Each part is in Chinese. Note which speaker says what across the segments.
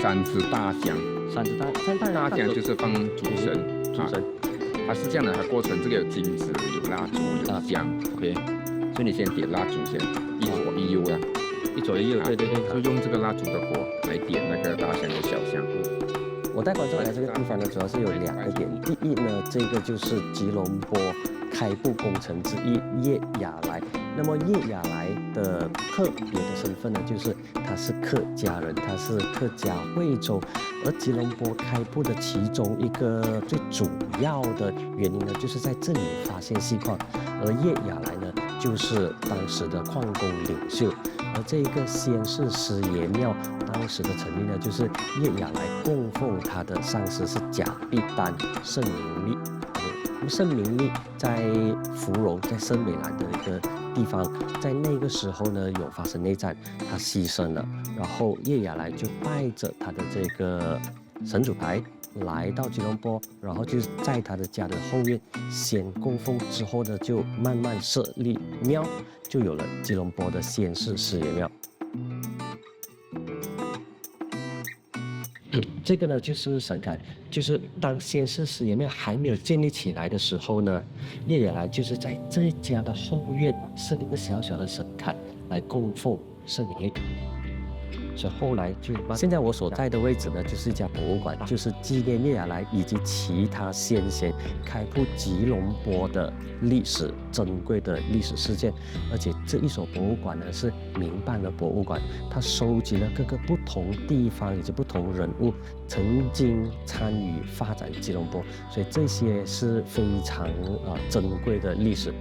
Speaker 1: 三只大香，大香就是放主神，它是这样的，它过程这个有金子、有蜡烛、有香 ，OK， 所以你先点蜡烛先，一左一右啊，
Speaker 2: 一左一右，对，
Speaker 1: 就用这个蜡烛的火来点那个大香的小香。
Speaker 3: 我带观众来这个地方呢，主要是有2个点。第一呢，这个就是吉隆坡开埠功臣之一叶亚来。那么叶亚来的特别的身份呢，就是他是客家人，他是客家惠州。而吉隆坡开埠的其中一个最主要的原因呢，就是在这里发现锡矿。而叶亚来呢，就是当时的矿工领袖。而这个先是师爷庙，当时的成立呢，就是叶亚来供奉他的上司是贾碧丹、盛明利。那么盛明利在芙蓉，在森美兰的一个地方，在那个时候呢，有发生内战，他牺牲了，然后叶亚来就带着他的这个神主牌来到吉隆坡，然后就在他的家的后院先供奉，之后呢就慢慢设立庙，就有了吉隆坡的先世师爷庙。这个呢就是神龛，就是当先世师爷庙还没有建立起来的时候呢，叶亚来就是在这一家的后院设立一个小小的神龛来供奉圣灵。所以后来就现在我所在的位置呢，就是一家博物馆，就是纪念叶亚来以及其他先贤开埠吉隆坡的历史珍贵的历史事件。而且这一所博物馆呢是民办的博物馆，它收集了各个不同地方以及不同人物曾经参与发展吉隆坡，所以这些是非常珍贵的历史。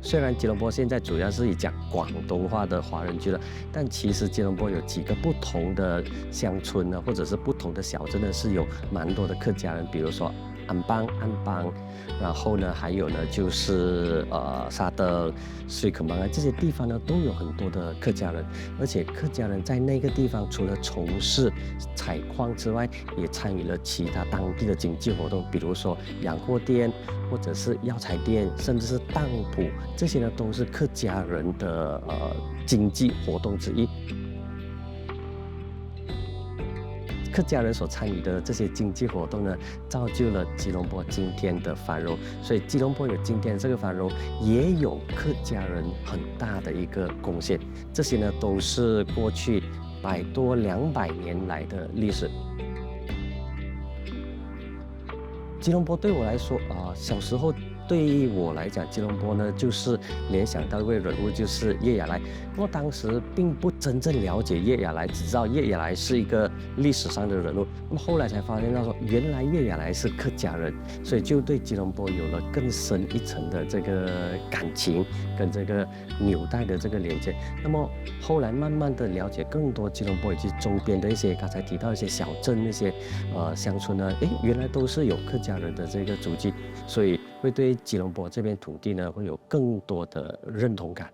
Speaker 3: 虽然吉隆坡现在主要是以讲广东话的华人居了，但其实吉隆坡有几个不同的乡村呢，或者是不同的小镇呢，是有蛮多的客家人，比如说安邦、然后呢，还有呢就是沙登、水可芒啊这些地方呢，都有很多的客家人，而且客家人在那个地方除了从事采矿之外，也参与了其他当地的经济活动，比如说洋货店，或者是药材店，甚至是当铺，这些呢都是客家人的经济活动之一。客家人所参与的这些经济活动呢，造就了吉隆坡今天的繁荣。所以吉隆坡有今天这个繁荣，也有客家人很大的一个贡献。这些呢，都是过去100多200年来的历史。吉隆坡对我来说小时候对于我来讲，吉隆坡呢就是联想到一位人物，就是叶亚来。不过当时并不真正了解叶亚来，只知道叶亚来是一个历史上的人物。那么后来才发现到说，原来叶亚来是客家人，所以就对吉隆坡有了更深一层的这个感情跟这个纽带的这个连接。那么后来慢慢的了解更多吉隆坡以及周边的一些刚才提到一些小镇那些乡村呢，原来都是有客家人的这个足迹，所以会对吉隆坡这片土地呢会有更多的认同感。